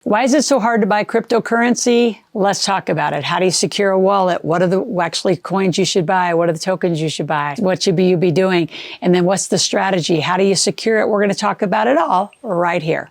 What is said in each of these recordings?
Why is it so hard to buy cryptocurrency? Let's talk about it. How do you secure a wallet? What are the actually coins you should buy? What are the tokens you should buy? What should you be doing? And then what's the strategy? How do you secure it? We're going to talk about it all right here.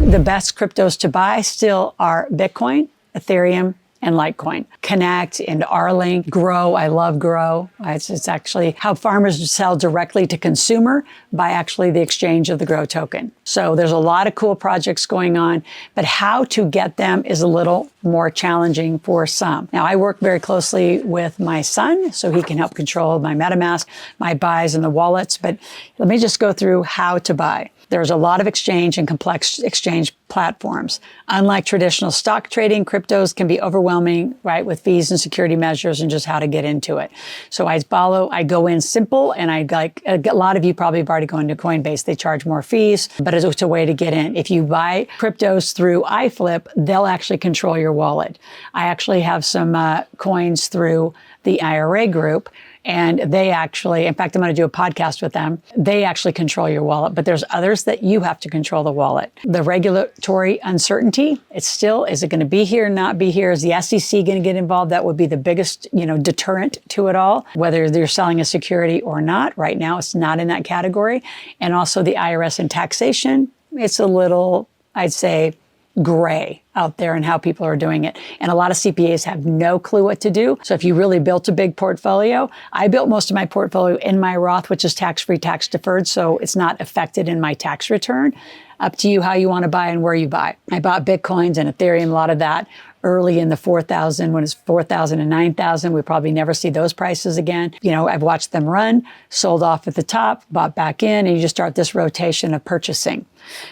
The best cryptos to buy still are Bitcoin, Ethereum, and Litecoin. Connect and R-Link, Grow. I love Grow. It's actually how farmers sell directly to consumer by actually the exchange of the Grow token. So there's a lot of cool projects going on, but how to get them is a little more challenging for some. Now, I work very closely with my son, so he can help control my MetaMask, my buys, and the wallets. But let me just go through how to buy. There's a lot of exchange and complex exchange platforms. Unlike traditional stock trading, cryptos can be overwhelming, right, with fees and security measures and just how to get into it. So I go in simple, and a lot of you probably have already gone to Coinbase. They charge more fees, but it's a way to get in. If you buy cryptos through iFlip, they'll actually control your wallet. I actually have some coins through the IRA group, and they actually, in fact, I'm going to do a podcast with them. They actually control your wallet, but there's others that you have to control the wallet. The regulatory uncertainty, it's still, is it going to be here, not be here? Is the SEC going to get involved? That would be the biggest, deterrent to it all, whether they're selling a security or not. Right now, it's not in that category. And also the IRS and taxation, it's a little, I'd say, gray out there and how people are doing it. And a lot of CPAs have no clue what to do. So if you really built a big portfolio, I built most of my portfolio in my Roth, which is tax-free, tax-deferred, so it's not affected in my tax return. Up to you how you want to buy and where you buy. I bought Bitcoins and Ethereum, a lot of that early in the 4,000, when it's 4,000 and 9,000. We probably never see those prices again. I've watched them run, sold off at the top, bought back in, and you just start this rotation of purchasing,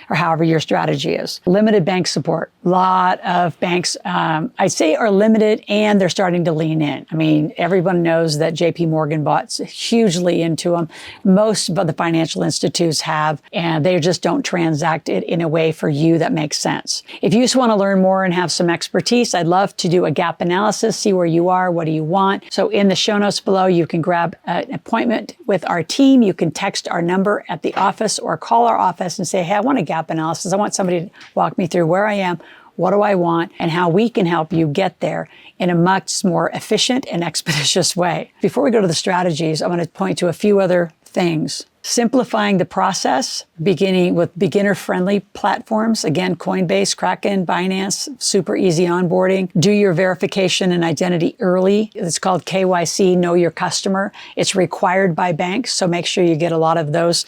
or however your strategy is. Limited bank support. A lot of banks, I'd say, are limited, and they're starting to lean in. I mean, everyone knows that JP Morgan bought hugely into them. Most of the financial institutes have, and they just don't transact it in a way for you that makes sense. If you just want to learn more and have some expertise, I'd love to do a gap analysis, see where you are, what do you want. So in the show notes below, you can grab an appointment with our team. You can text our number at the office or call our office and say, hey, I want a gap analysis. I want somebody to walk me through where I am, what do I want, and how we can help you get there in a much more efficient and expeditious way. Before we go to the strategies, I want to point to a few other things. Simplifying the process, beginning with beginner-friendly platforms. Again, Coinbase, Kraken, Binance, super easy onboarding. Do your verification and identity early. It's called KYC, Know Your Customer. It's required by banks, so make sure you get a lot of those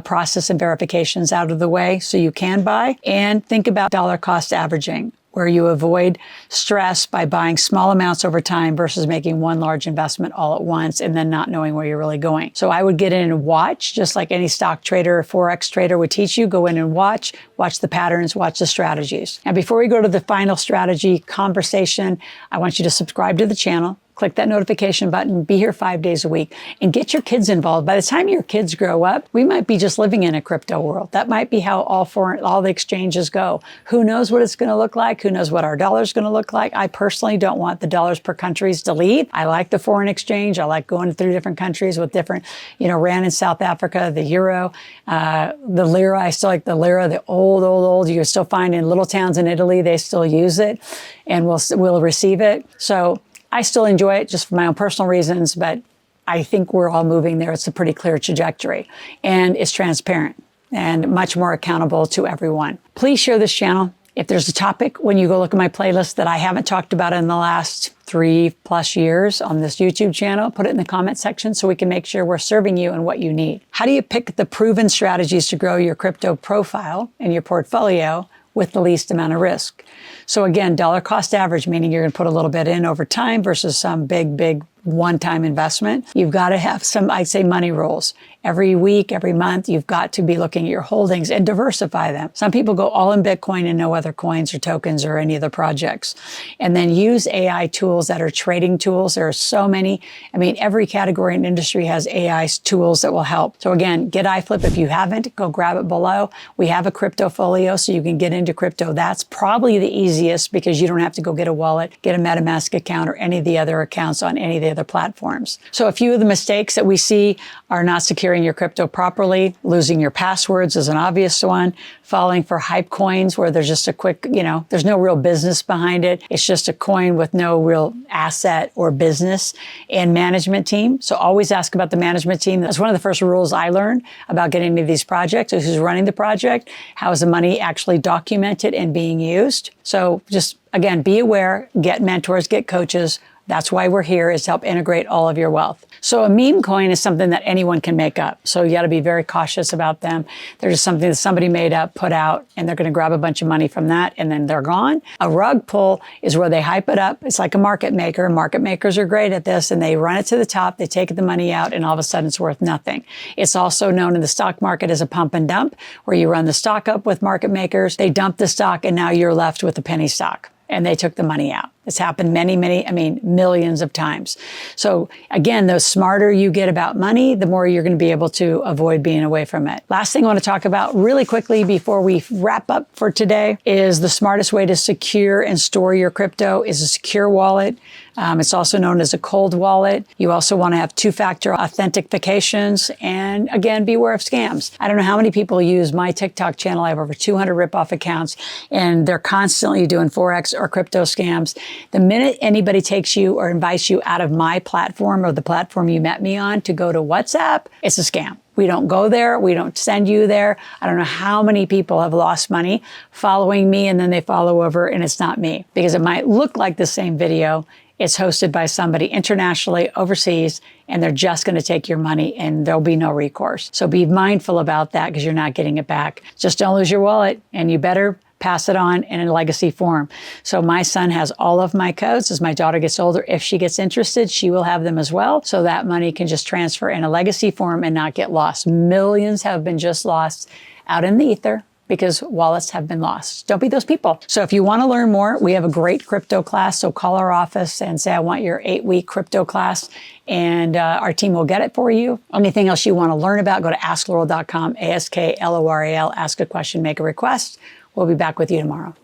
process and verifications out of the way so you can buy. And think about dollar cost averaging, where you avoid stress by buying small amounts over time versus making one large investment all at once and then not knowing where you're really going. So I would get in and watch, just like any stock trader or Forex trader would teach you. Go in and watch the patterns, watch the strategies. Now, before we go to the final strategy conversation, I want you to subscribe to the channel. Click that notification button, be here 5 days a week, and get your kids involved. By the time your kids grow up, we might be just living in a crypto world. That might be how all the exchanges go. Who knows what it's going to look like? Who knows what our dollar's going to look like? I personally don't want the dollars per countries to leave. I like the foreign exchange. I like going through different countries with different, rand in South Africa, the euro, the lira. I still like the lira, the old. You can still find in little towns in Italy, they still use it and will receive it. So I still enjoy it just for my own personal reasons, but I think we're all moving there. It's a pretty clear trajectory, and it's transparent and much more accountable to everyone. Please share this channel. If there's a topic when you go look at my playlist that I haven't talked about in the last 3+ years on this YouTube channel, put it in the comment section so we can make sure we're serving you and what you need. How do you pick the proven strategies to grow your crypto profile and your portfolio with the least amount of risk? So again, dollar cost average, meaning you're going to put a little bit in over time versus some big one-time investment. You've got to have some, I'd say, money rules. Every week, every month, you've got to be looking at your holdings and diversify them. Some people go all in Bitcoin and no other coins or tokens or any other projects. And then use AI tools that are trading tools. There are so many. I mean, every category and industry has AI tools that will help. So again, get iFlip. If you haven't, go grab it below. We have a crypto folio so you can get into crypto. That's probably the easiest because you don't have to go get a wallet, get a MetaMask account or any of the other accounts on any of the other platforms. So a few of the mistakes that we see are not securing your crypto properly, losing your passwords is an obvious one, falling for hype coins where there's just a quick, there's no real business behind it. It's just a coin with no real asset or business, and management team. So always ask about the management team. That's one of the first rules I learned about getting into these projects is who's running the project, how is the money actually documented and being used. So just, again, be aware, get mentors, get coaches. That's why we're here, is to help integrate all of your wealth. So a meme coin is something that anyone can make up. So you got to be very cautious about them. They're just something that somebody made up, put out, and they're going to grab a bunch of money from that, and then they're gone. A rug pull is where they hype it up. It's like a market maker. Market makers are great at this, and they run it to the top, they take the money out, and all of a sudden it's worth nothing. It's also known in the stock market as a pump and dump, where you run the stock up with market makers, they dump the stock, and now you're left with a penny stock. And they took the money out. It's happened millions of times. So again, the smarter you get about money, the more you're going to be able to avoid being away from it. Last thing I want to talk about really quickly before we wrap up for today is the smartest way to secure and store your crypto is a secure wallet. It's also known as a cold wallet. You also want to have two-factor authentications, and again, beware of scams. I don't know how many people use my TikTok channel. I have over 200 rip-off accounts, and they're constantly doing Forex or crypto scams. The minute anybody takes you or invites you out of my platform or the platform you met me on to go to WhatsApp, it's a scam. We don't go there. We don't send you there. I don't know how many people have lost money following me, and then they follow over and it's not me, because it might look like the same video. It's hosted by somebody internationally, overseas, and they're just going to take your money and there'll be no recourse. So be mindful about that, because you're not getting it back. Just don't lose your wallet, and you better pass it on in a legacy form. So my son has all of my codes. As my daughter gets older, if she gets interested, she will have them as well. So that money can just transfer in a legacy form and not get lost. Millions have been just lost out in the ether, because wallets have been lost. Don't be those people. So if you want to learn more, we have a great crypto class. So call our office and say, I want your 8-week crypto class, and our team will get it for you. Anything else you want to learn about, go to askloral.com, ASKLORAL, ask a question, make a request. We'll be back with you tomorrow.